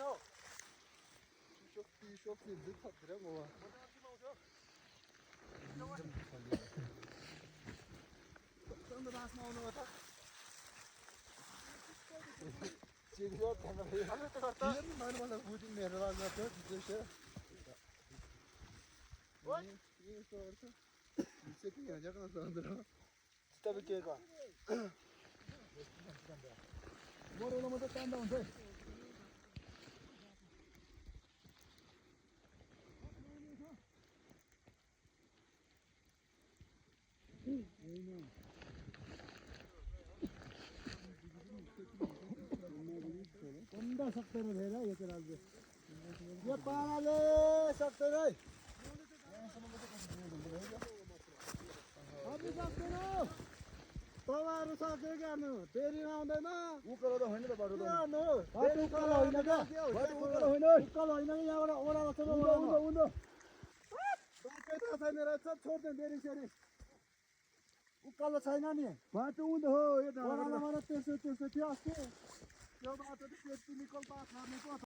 हो Çok sevdi tatlıra baba. Sen de basma onu atak. Çeviriyor kamerayı. Hadi kartta. Diyelim ben bana bu din merhabalar yapıyor. Bir de şey. What? İyi sordu. Yüksek mi gelecek nasıl andıra? Tabii ki var. Mor olamada sen de onda. Onda saklanır hele yeter abi. Ya parale saklanır. Abi saklanır. Tavaru saklanır gelmiyor. Derin ağındayma. Ukarada होइन त बाटो Ya no. Bato ukala oyna da. Bato ukala oyna. Ukala oyna ya ora ora ora. Undo. Bato ta मेरा सब छोड़ they मेरी शरीर. उकालो छैन नि बाटो उन्दो हो यो ओराला मलाई त्यसो त्यसो थियो अस्ति त्यो बाटो त पेट निकल पास गर्ने पो